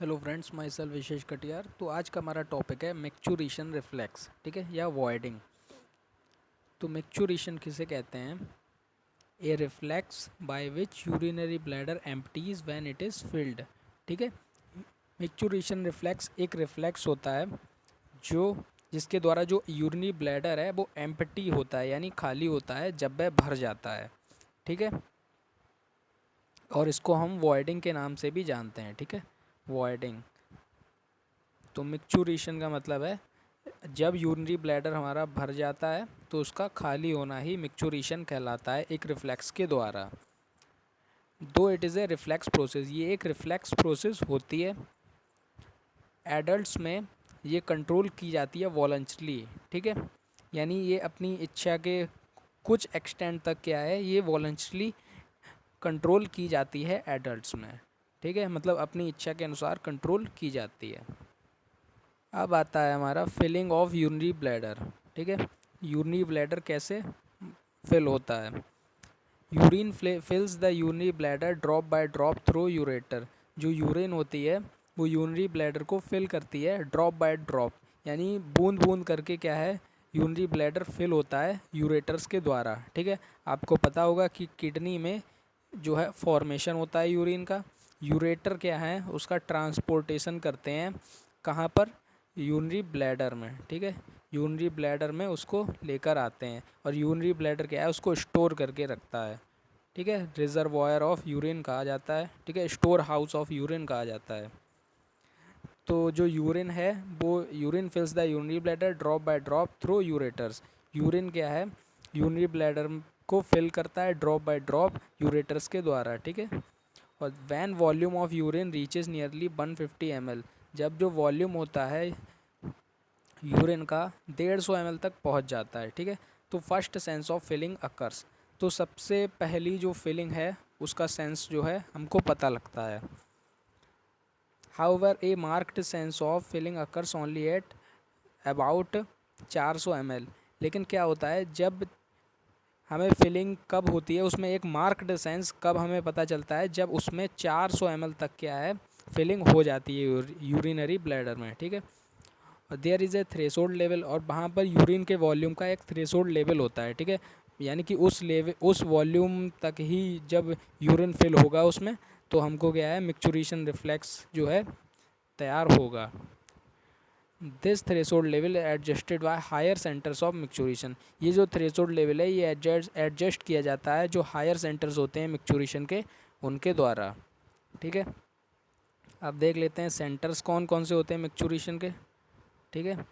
Hello friends, my self विशेष कटियार। तो आज का हमारा टॉपिक है मैक्चुरेशन रिफ्लेक्स, ठीक है, या वॉइडिंग। तो मैक्चुरेशन किसे कहते हैं? A reflex by which urinary bladder empties when it is filled. ठीक है, मैक्चुरेशन रिफ्लेक्स एक रिफ्लेक्स होता है जो जिसके द्वारा जो यूरिनरी ब्लैडर है वो एम्प्टी होता है, यानी खाली होता है जब वह भर जाता है। ठीक है, और इसको हम वॉइडिंग के नाम से भी जानते हैं। ठीक है, वॉइडिंग। तो मैक्चुरेशन का मतलब है जब यूरिनरी ब्लैडर हमारा भर जाता है तो उसका खाली होना ही मैक्चुरेशन कहलाता है एक रिफ्लेक्स के द्वारा। दो it is a reflex process, ये एक रिफ्लेक्स प्रोसेस होती है। एडल्ट्स में ये कंट्रोल की जाती है वॉलंटरली। ठीक है, यानी ये अपनी इच्छा के कुछ एक्सटेंट तक क्या है, ये वॉलंटरली कंट्रोल की जाती है एडल्ट्स में। ठीक है, मतलब अपनी इच्छा के अनुसार कंट्रोल की जाती है। अब आता है हमारा फिलिंग ऑफ यूरिनरी ब्लैडर। ठीक है, यूरिनरी ब्लैडर कैसे फिल होता है? Urine फिल्स the urinary bladder drop by drop through ureter. जो यूरिन होती है वो यूरिनरी ब्लैडर को फिल करती है ड्रॉप बाय ड्रॉप, यानी बूंद बूंद करके क्या है, यूरिनरी ब्लैडर फिल होता है यूरेटर्स के द्वारा। ठीक है, आपको पता होगा कि किडनी में जो है फॉर्मेशन होता है यूरिन का। यूरेटर क्या है, उसका ट्रांसपोर्टेशन करते हैं कहाँ पर? यूरिनरी ब्लैडर में। ठीक है, यूरिनरी ब्लैडर में उसको लेकर आते हैं, और यूरिनरी ब्लैडर क्या है, उसको स्टोर करके रखता है। ठीक है, रिजर्वायर ऑफ यूरिन कहा जाता है। ठीक है, स्टोर हाउस ऑफ यूरिन कहा जाता है। तो जो यूरिन है वो urine फिल्स the urinary bladder drop by drop through ureters. Urine क्या है, यूरिनरी ब्लैडर को फिल करता है ड्रॉप बाय ड्रॉप यूरेटर्स के द्वारा। ठीक है, और when volume of urine reaches nearly 150 ml, जब जो वॉल्यूम होता है यूरिन का 150 ml तक पहुंच जाता है। ठीक है, तो first sense of feeling occurs, तो सबसे पहली जो फीलिंग है उसका सेंस जो है हमको पता लगता है। However A marked sense of feeling occurs only at about 400 ml। लेकिन क्या होता है, जब हमें फीलिंग कब होती है, उसमें एक मार्क्ड सेंस कब हमें पता चलता है, जब उसमें 400 ml तक क्या है, फीलिंग हो जाती है यूरिनरी ब्लैडर में। ठीक है, और there is a threshold level, और वहाँ पर यूरिन के वॉल्यूम का एक थ्रेशोल्ड लेवल होता है। ठीक है, यानी कि उस लेवल उस वॉल्यूम तक ही जब यूरिन फिल होगा उसमें, तो हमको क्या है, मैक्चुरेशन रिफ्लेक्स जो है तैयार होगा। This threshold level adjusted by higher centres of micturition. ये जो थ्रेशोल्ड लेवल है ये एडजस्ट किया जाता है जो हायर सेंटर्स होते हैं मैक्चुरेशन के, उनके द्वारा। ठीक है, अब देख लेते हैं सेंटर्स कौन कौन से होते हैं मैक्चुरेशन के। ठीक है,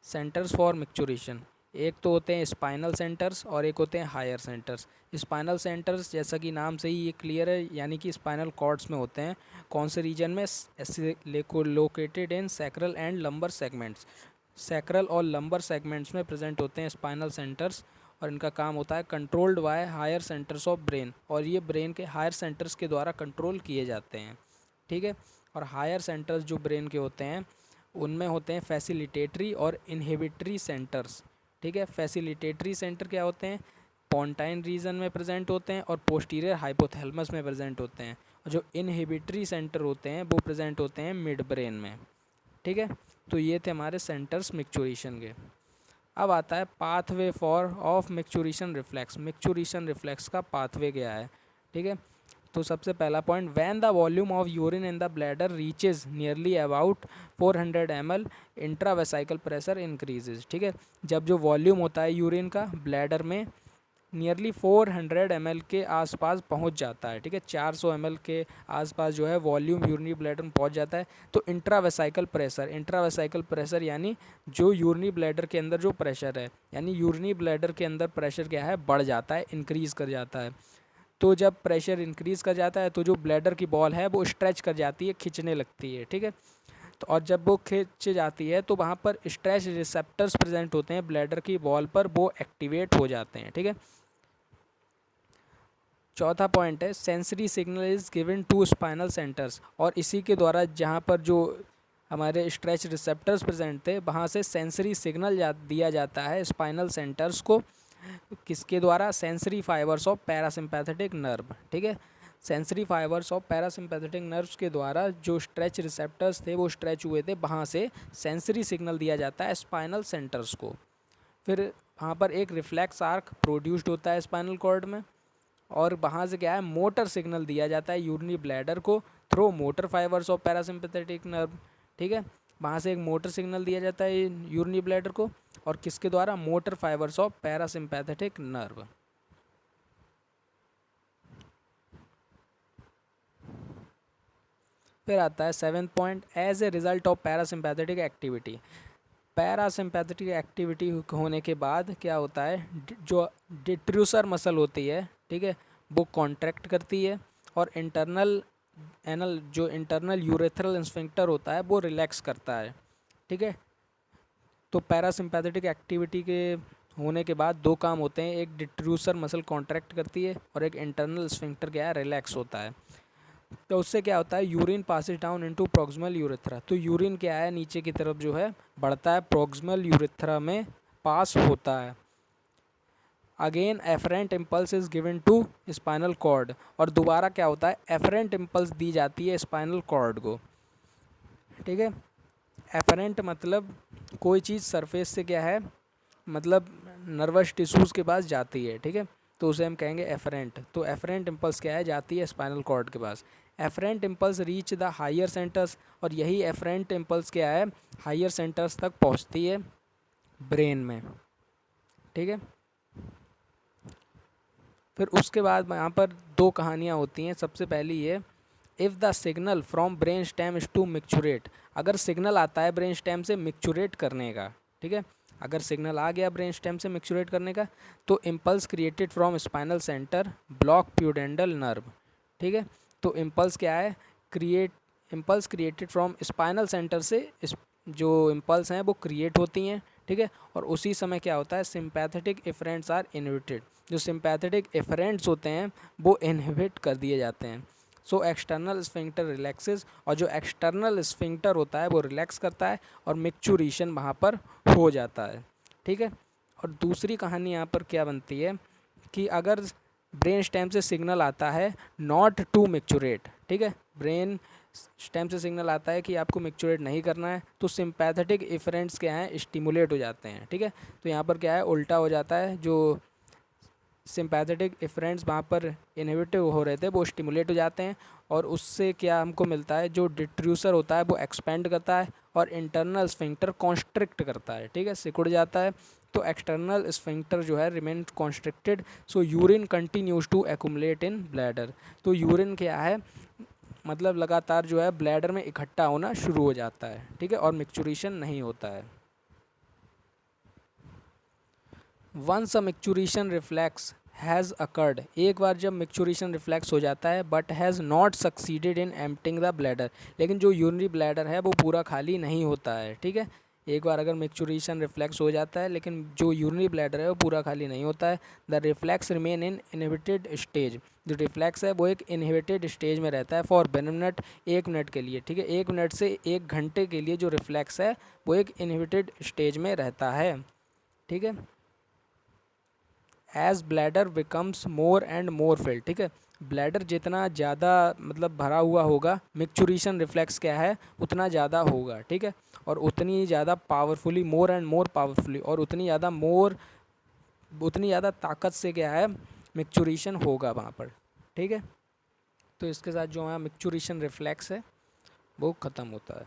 सेंटर्स फॉर मैक्चुरेशन, एक तो होते हैं स्पाइनल सेंटर्स और एक होते हैं हायर सेंटर्स। स्पाइनल सेंटर्स जैसा कि नाम से ही ये क्लियर है, यानी कि स्पाइनल कॉर्ड्स में होते हैं। कौन से रीजन में? Located in sacral and lumbar segments. Sacral और लंबर सेगमेंट्स में प्रेजेंट होते हैं स्पाइनल सेंटर्स, और इनका काम होता है controlled by higher centres of brain, और ये ब्रेन के हायर सेंटर्स के द्वारा कंट्रोल किए जाते हैं। ठीक है, और हायर सेंटर्स जो ब्रेन के होते हैं उनमें होते हैं फैसिलिटेटरी और इनहिबिटरी सेंटर्स। ठीक है, फैसिलिटेटरी सेंटर क्या होते हैं, पोंटाइन रीजन में प्रेजेंट होते हैं और पोस्टीरियर हाइपोथैलेमस में प्रेजेंट होते हैं। और जो इनहिबिटरी सेंटर होते हैं वो प्रेजेंट होते हैं मिड ब्रेन में। ठीक है, तो ये थे हमारे सेंटर्स मैक्चुरेशन के। अब आता है pathway for of micturition reflex. Micturition reflex का पाथवे क्या है? ठीक है, तो सबसे पहला point, when the volume of urine in the bladder reaches nearly about 400 ml intravesical pressure increases. ठीक है, जब जो वॉल्यूम होता है यूरिन का ब्लैडर में नियरली 400 ml के आसपास पहुंच जाता है। ठीक है, 400 ml के आसपास जो है वॉल्यूम यूरिनरी ब्लैडर में पहुंच जाता है, तो इंट्रावेसाइकल प्रेशर यानी जो यूरिनरी ब्लैडर के अंदर जो प्रेशर है, यानी यूरिनरी ब्लैडर के अंदर प्रेशर क्या है, बढ़ जाता है, इंक्रीज़ कर जाता है। तो जब प्रेशर इंक्रीज़ कर जाता है तो जो ब्लैडर की बॉल है वो स्ट्रेच कर जाती है, खिंचने लगती है। ठीक है, तो और जब वो खिंच जाती है तो वहाँ पर स्ट्रेच रिसेप्टर्स प्रेजेंट होते हैं ब्लैडर की बॉल पर, वो एक्टिवेट हो जाते हैं। ठीक है, चौथा पॉइंट है sensory signal is given to spinal centres, और इसी के द्वारा जहाँ पर जो हमारे स्ट्रेच रिसेप्टर्स प्रेजेंट थे वहाँ से सेंसरी सिग्नल दिया जाता है स्पाइनल सेंटर्स को। किसके द्वारा? Sensory fibres of parasympathetic nerve. ठीक है, sensory fibres of parasympathetic nerves के द्वारा जो स्ट्रेच रिसेप्टर्स थे वो स्ट्रेच हुए थे, वहाँ से सेंसरी सिग्नल दिया जाता है स्पाइनल सेंटर्स को। फिर वहाँ पर एक रिफ्लेक्स आर्क प्रोड्यूस्ड होता है स्पाइनल कॉर्ड में, और वहाँ से क्या है मोटर सिग्नल दिया जाता है यूरिनरी ब्लैडर को through motor fibres of parasympathetic nerve. ठीक है, वहाँ से एक मोटर सिग्नल दिया जाता है यूरिनरी ब्लैडर को, और किसके द्वारा? Motor fibres of parasympathetic nerve. फिर आता है 7th point, as a result of parasympathetic activity. Parasympathetic activity होने के बाद क्या होता है, जो डिट्रूसर मसल होती है, ठीक है, वो कॉन्ट्रैक्ट करती है, और इंटरनल यूरेथ्रल स्फिंक्टर होता है वो रिलैक्स करता है। ठीक है, तो पैरासिम्पैथेटिक एक्टिविटी के होने के बाद दो काम होते हैं, एक डिट्रूसर मसल कॉन्ट्रैक्ट करती है और एक इंटरनल स्फिंक्टर क्या है, रिलैक्स होता है। तो उससे क्या होता है, urine passes down into proximal urethra. तो यूरिन क्या है, नीचे की तरफ जो है बढ़ता है, प्रोक्सिमल यूरेथ्रा में पास होता है। Again efferent impulse is given to spinal cord, और दोबारा क्या होता है, एफरेंट इम्पल्स दी जाती है स्पाइनल कॉर्ड को। ठीक है, एफरेंट मतलब कोई चीज़ सरफेस से क्या है, मतलब नर्वस टिश्यूज़ के पास जाती है। ठीक है, तो उसे हम कहेंगे एफरेंट। तो एफरेंट इम्पल्स क्या है, जाती है स्पाइनल कॉर्ड के पास। Afferent impulse reach the higher centres, और यही एफरेंट इम्पल्स क्या है, हायर सेंटर्स तक पहुंचती है ब्रेन में। ठीक है, फिर उसके बाद यहाँ पर दो कहानियाँ होती हैं। सबसे पहली ये, if the signal from brain stem is to micturate, अगर सिग्नल आता है ब्रेन स्टेम से मिक्चुरेट करने का, ठीक है, अगर सिग्नल आ गया ब्रेन स्टेम से मिक्चुरेट करने का, तो impulse created from spinal centre block pudendal nerve. ठीक है, तो इम्पल्स क्या है, impulse created from spinal centre से जो इम्पल्स हैं वो क्रिएट होती हैं। ठीक है, और उसी समय क्या होता है, सिंपैथेटिक इफरेंट्स आर इनहिबिटेड, जो सिंपैथेटिक इफरेंट्स होते हैं वो इनहिबिट कर दिए जाते हैं। सो एक्सटर्नल स्फिंक्टर रिलैक्सेस, और जो एक्सटर्नल स्फिंक्टर होता है वो रिलैक्स करता है और मिक्चुरेशन वहाँ पर हो जाता है। ठीक है, और दूसरी कहानी यहाँ पर क्या बनती है कि अगर ब्रेन स्टेम से सिग्नल आता है नॉट टू मिक्चुरेट, ठीक है, ब्रेन स्टेम से सिग्नल आता है कि आपको मिक्चुरेट नहीं करना है, तो सिंपैथेटिक इफरेंट्स क्या हैं, स्टिमुलेट हो जाते हैं। ठीक है, तो यहाँ पर क्या है, उल्टा हो जाता है, जो सिंपैथेटिक इफरेंट्स वहाँ पर इनहिबिटिव हो रहे थे वो स्टिमुलेट हो जाते हैं, और उससे क्या हमको मिलता है, जो डिट्रूसर होता है वो एक्सपेंड करता है और इंटरनल स्फिंक्टर कॉन्स्ट्रिक्ट करता है। ठीक है, सिकुड़ जाता है, तो एक्सटर्नल स्फिंक्टर जो है remain constricted, so urine continues to accumulate in bladder. तो यूरिन क्या है, मतलब लगातार जो है ब्लैडर में इकट्ठा होना शुरू हो जाता है। ठीक है, और मिक्चुरेशन नहीं होता है। Once a micturition reflex has occurred, एक बार जब मिक्चुरेशन रिफ्लेक्स हो जाता है but has not succeeded in emptying the bladder, लेकिन जो यूरिनरी ब्लैडर है वो पूरा खाली नहीं होता है। ठीक है, एक बार अगर मिक्चुरेशन रिफ्लेक्स हो जाता है लेकिन जो यूरिनरी ब्लैडर है वो पूरा खाली नहीं होता है, the reflex remain in inhibited stage, जो रिफ्लेक्स है वो एक इनहिबिटेड स्टेज में रहता है फॉर 1 मिनट, 1 मिनट के लिए। ठीक है, 1 मिनट से 1 घंटे के लिए जो रिफ्लेक्स है वो एक इनहिबिटेड स्टेज में रहता है। ठीक है, as bladder becomes more and more filled, ठीक है, ब्लैडर जितना ज़्यादा मतलब भरा हुआ होगा, मिक्चुरेशन रिफ्लेक्स क्या है उतना ज़्यादा होगा। ठीक है, और उतनी ज़्यादा powerfully, more and more powerfully, और उतनी ज़्यादा ताकत से क्या है मिक्चुरेशन होगा वहाँ पर। ठीक है, तो इसके साथ जो है मिक्चुरेशन रिफ्लेक्स है वो ख़त्म होता है।